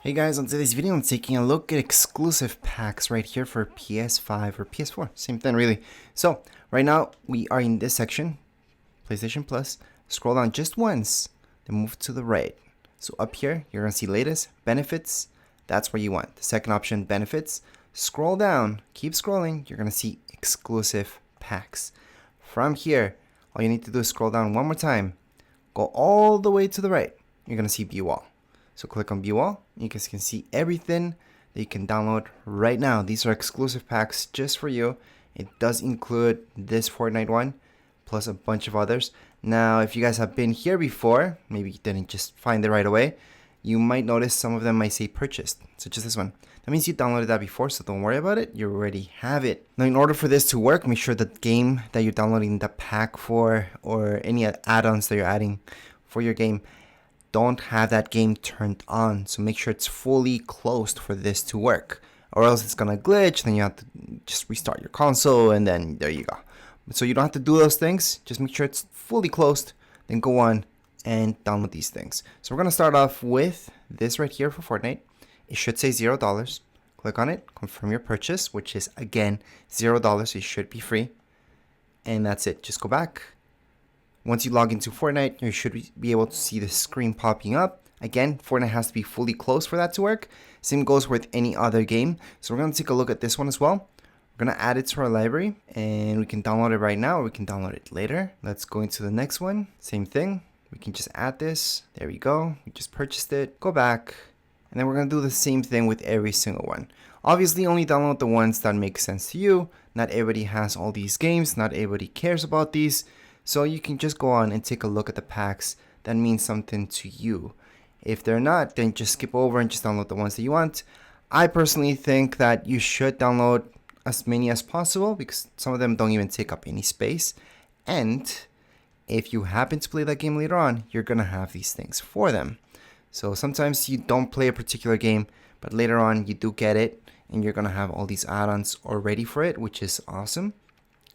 Hey guys, on today's video I'm taking a look at exclusive packs right here for PS5 or PS4, same thing really. So right now we are in this section, PlayStation Plus. Scroll down just once, then move to the right. So up here you're gonna see latest, benefits, that's where you want. The second option, benefits. Scroll down, keep scrolling, you're gonna see exclusive packs. From here, all you need to do is scroll down one more time, go all the way to the right, you're gonna see view all. So click on view all. You guys can see everything that you can download right now. These are exclusive packs just for you. It does include this Fortnite one, plus a bunch of others. Now, if you guys have been here before, maybe you didn't just find it right away, you might notice some of them might say purchased, such as this one. That means you downloaded that before, so don't worry about it. You already have it. Now, in order for this to work, make sure the game that you're downloading the pack for or any add-ons that you're adding for your game don't have that game turned on. So make sure it's fully closed for this to work, or else it's gonna glitch. Then you have to just restart your console, and then there you go. So you don't have to do those things. Just make sure it's fully closed. Then go on and download these things. So we're gonna start off with this right here for Fortnite. It should say $0. Click on it, confirm your purchase, which is again $0. So it should be free, and that's it. Just go back. Once you log into Fortnite, you should be able to see the screen popping up. Again, Fortnite has to be fully closed for that to work. Same goes with any other game. So we're going to take a look at this one as well. We're going to add it to our library, and we can download it right now, or we can download it later. Let's go into the next one. Same thing. We can just add this. There we go. We just purchased it. Go back. And then we're going to do the same thing with every single one. Obviously, only download the ones that make sense to you. Not everybody has all these games. Not everybody cares about these. So you can just go on and take a look at the packs that mean something to you. If they're not, then just skip over and just download the ones that you want. I personally think that you should download as many as possible because some of them don't even take up any space. And if you happen to play that game later on, you're going to have these things for them. So sometimes you don't play a particular game, but later on you do get it, and you're going to have all these add-ons already for it, which is awesome.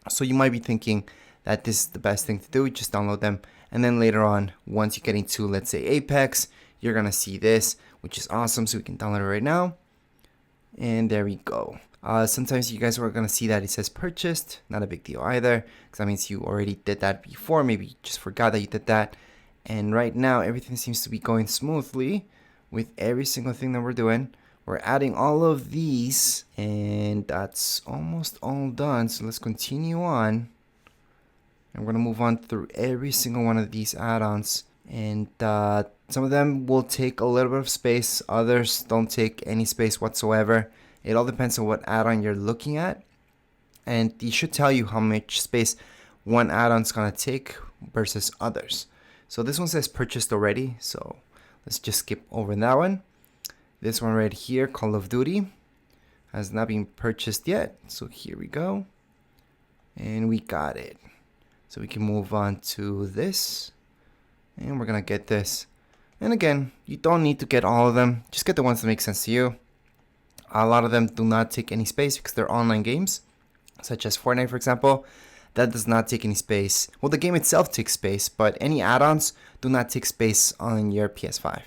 So you might be thinking that this is the best thing to do, just download them, and then later on, once you get into, let's say, Apex, you're gonna see this, which is awesome. So we can download it right now, and there we go. Sometimes you guys are gonna see that it says purchased. Not a big deal either, because that means you already did that before. Maybe you just forgot that you did that, and right now everything seems to be going smoothly with every single thing that we're doing. We're adding all of these, and that's almost all done. So let's continue on. And we're going to move on through every single one of these add-ons. And some of them will take a little bit of space. Others don't take any space whatsoever. It all depends on what add-on you're looking at. And it should tell you how much space one add-on is going to take versus others. So this one says purchased already. So let's just skip over that one. This one right here, Call of Duty, has not been purchased yet. So here we go. And we got it. So we can move on to this, and we're gonna get this. And again, you don't need to get all of them. Just get the ones that make sense to you. A lot of them do not take any space because they're online games, such as Fortnite, for example. That does not take any space. Well, the game itself takes space, but any add-ons do not take space on your PS5.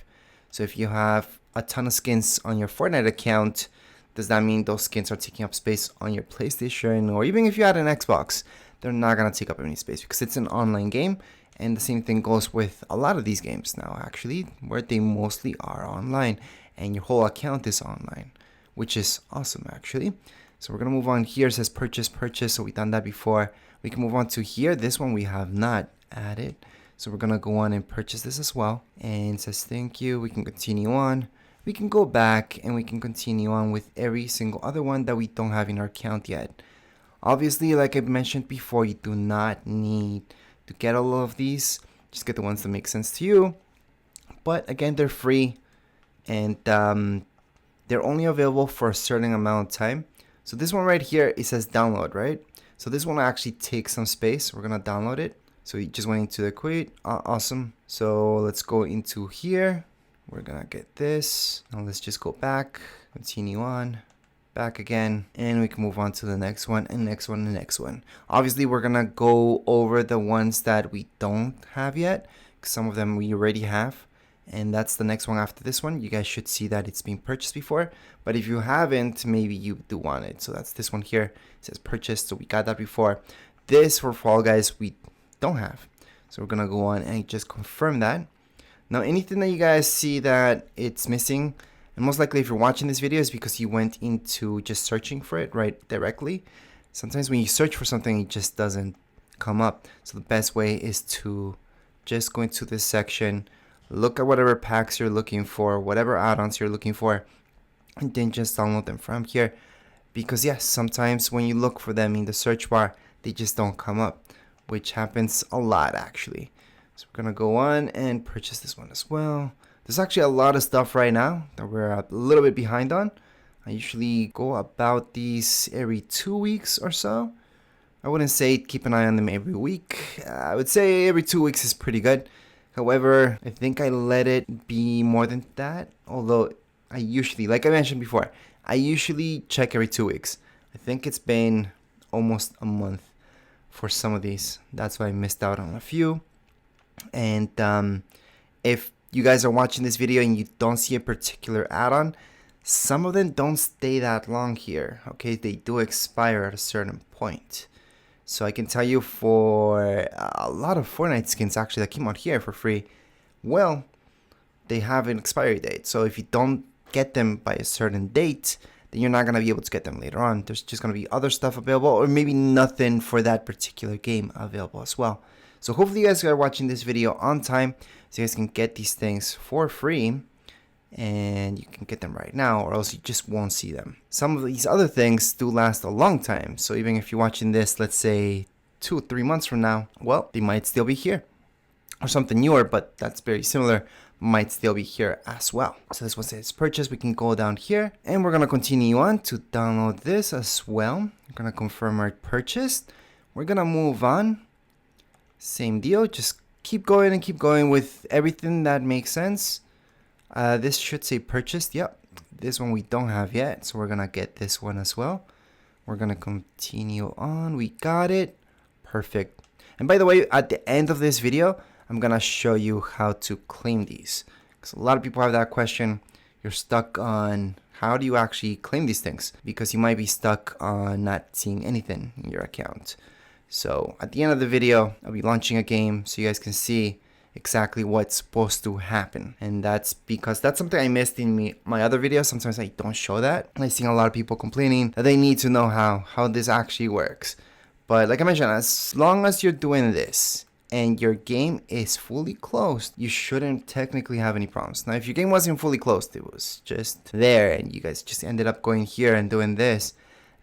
So if you have a ton of skins on your Fortnite account, does that mean those skins are taking up space on your PlayStation, or even if you had an Xbox? They're not going to take up any space because it's an online game. And the same thing goes with a lot of these games now, actually, where they mostly are online and your whole account is online, which is awesome, actually. So we're going to move on here. It says purchase. So we've done that before. We can move on to here. This one we have not added. So we're going to go on and purchase this as well. And it says thank you. We can continue on. We can go back and we can continue on with every single other one that we don't have in our account yet. Obviously, like I mentioned before, you do not need to get all of these. Just get the ones that make sense to you. But again, they're free, and they're only available for a certain amount of time. So this one right here, it says download, right? So this one actually takes some space. We're going to download it. So you just went into the queue. Awesome. So let's go into here. We're going to get this. Now let's just go back, continue on. Back again, and we can move on to the next one and next one and next one. Obviously, we're gonna go over the ones that we don't have yet, because some of them we already have, and that's the next one after this one. You guys should see that it's been purchased before, but if you haven't, maybe you do want it. So that's this one here. It says purchased, so we got that before. This for Fall Guys we don't have, so we're gonna go on and just confirm that. Now anything that you guys see that it's missing, and most likely if you're watching this video, is because you went into just searching for it right directly. Sometimes when you search for something, it just doesn't come up. So the best way is to just go into this section, look at whatever packs you're looking for, whatever add-ons you're looking for, and then just download them from here. Because yes, sometimes when you look for them in the search bar, they just don't come up, which happens a lot actually. So we're gonna go on and purchase this one as well. There's actually a lot of stuff right now that we're a little bit behind on. I usually go about these every 2 weeks or so. I wouldn't say keep an eye on them every week. I would say every 2 weeks is pretty good. However, I think I let it be more than that. Although I usually, like I mentioned before, I usually check every 2 weeks. I think it's been almost a month for some of these. That's why I missed out on a few. And if you guys are watching this video and you don't see a particular add-on, some of them don't stay that long here. Okay, they do expire at a certain point. So I can tell you for a lot of Fortnite skins actually that came out here for free, well, they have an expiry date. So if you don't get them by a certain date, then you're not going to be able to get them later on. There's just going to be other stuff available, or maybe nothing for that particular game available as well. So hopefully you guys are watching this video on time, so you guys can get these things for free, and you can get them right now, or else you just won't see them. Some of these other things do last a long time, so even if you're watching this, let's say 2 or 3 months from now, well, they might still be here. Or something newer, but that's very similar, might still be here as well. So this one says purchase. We can go down here, and we're gonna continue on to download this as well. I'm gonna confirm our purchase. We're gonna move on. Same deal, just keep going and keep going with everything that makes sense. This should say purchased. Yep, this one we don't have yet, so we're gonna get this one as well. We're gonna continue on. We got it. Perfect. And by the way, at the end of this video, I'm gonna show you how to claim these, because a lot of people have that question. You're stuck on how do you actually claim these things, because you might be stuck on not seeing anything in your account. So at the end of the video, I'll be launching a game so you guys can see exactly what's supposed to happen. And that's because that's something I missed in my other videos. Sometimes I don't show that. I've seen a lot of people complaining that they need to know how this actually works. But like I mentioned, as long as you're doing this and your game is fully closed, you shouldn't technically have any problems. Now, if your game wasn't fully closed, it was just there and you guys just ended up going here and doing this,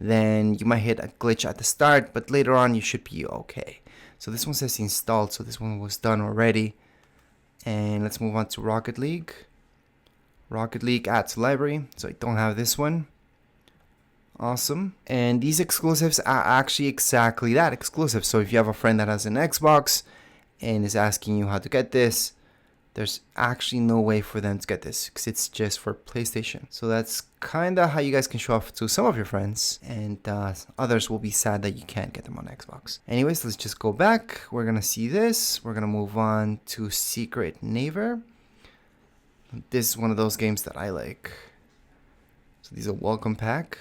then you might hit a glitch at the start, but later on you should be okay. So this one says installed, so this one was done already. And let's move on to Rocket League. Rocket League add to library. So I don't have this one. Awesome. And these exclusives are actually exactly that, exclusive. So if you have a friend that has an Xbox and is asking you how to get this, there's actually no way for them to get this because it's just for PlayStation. So that's kind of how you guys can show off to some of your friends, and others will be sad that you can't get them on Xbox. Anyways, let's just go back. We're gonna see this. We're gonna move on to Secret Neighbor. This is one of those games that I like. So these are welcome pack.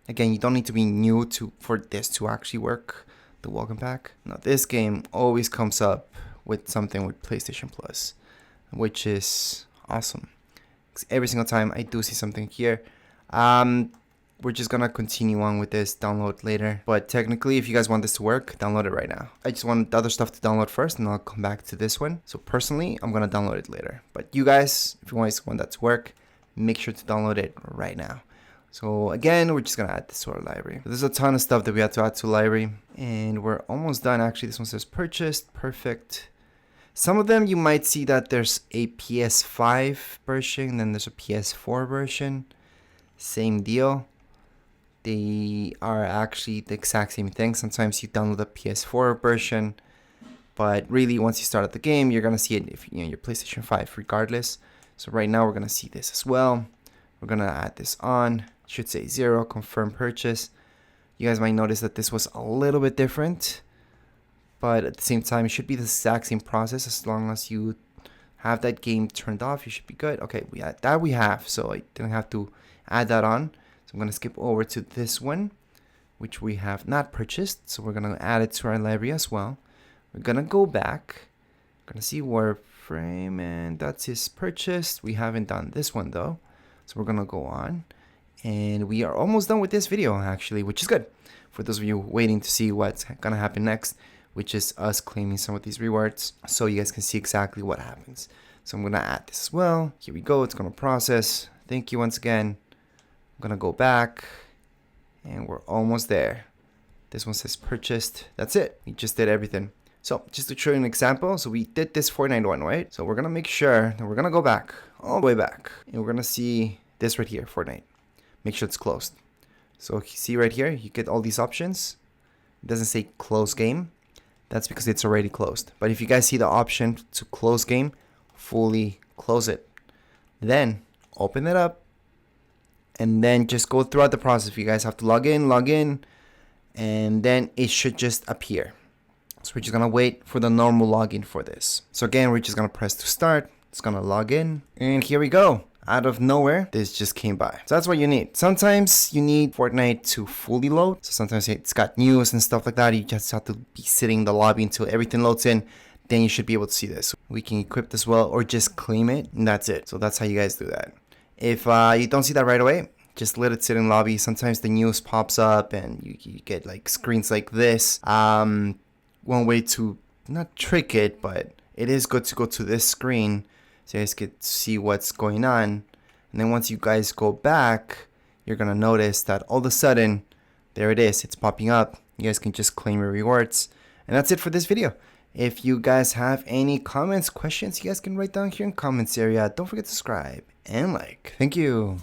Again, you don't need to be new for this to actually work, the welcome pack. Now this game always comes up with something with PlayStation Plus, which is awesome. Every single time I do see something here. We're just gonna continue on with this, download later. But technically, if you guys want this to work, download it right now. I just want the other stuff to download first, and I'll come back to this one. So personally, I'm gonna download it later. But you guys, if you guys want that to work, make sure to download it right now. So again, we're just gonna add this to our library. There's a ton of stuff that we have to add to library, and we're almost done. Actually, this one says purchased, perfect. Some of them you might see that there's a PS5 version, then there's a PS4 version. Same deal. They are actually the exact same thing. Sometimes you download the PS4 version, but really once you start at the game, you're gonna see it if you know your PlayStation 5 regardless. So right now we're gonna see this as well. We're gonna add this on. It should say 0, confirm purchase. You guys might notice that this was a little bit different, but at the same time, it should be the exact same process as long as you have that game turned off, you should be good. Okay, we have, so I didn't have to add that on. So I'm gonna skip over to this one, which we have not purchased. So we're gonna add it to our library as well. We're gonna go back. We're gonna see Warframe, and that's his purchased. We haven't done this one though. So we're gonna go on, and we are almost done with this video actually, which is good. For those of you waiting to see what's gonna happen next, which is us claiming some of these rewards, so you guys can see exactly what happens. So I'm gonna add this as well. Here we go, it's gonna process. Thank you once again. I'm gonna go back, and we're almost there. This one says purchased. That's it, we just did everything. So just to show you an example, so we did this Fortnite one, right? So we're gonna make sure that we're gonna go back, all the way back, and we're gonna see this right here, Fortnite. Make sure it's closed. So see right here, you get all these options. It doesn't say close game. That's because it's already closed. But if you guys see the option to close game, fully close it. Then open it up, and then just go throughout the process. If you guys have to log in, and then it should just appear. So we're just gonna wait for the normal login for this. So again, we're just gonna press to start. It's gonna log in, and here we go. Out of nowhere, this just came by. So that's what you need. Sometimes you need Fortnite to fully load. So sometimes it's got news and stuff like that. You just have to be sitting in the lobby until everything loads in. Then you should be able to see this. We can equip this well, or just claim it, and that's it. So that's how you guys do that. If you don't see that right away, just let it sit in lobby. Sometimes the news pops up and you get like screens like this. One way to not trick it, but it is good to go to this screen so you guys can see what's going on. And then once you guys go back, you're gonna notice that all of a sudden, there it is, it's popping up. You guys can just claim your rewards. And that's it for this video. If you guys have any comments, questions, you guys can write down here in comments area. Don't forget to subscribe and like. Thank you.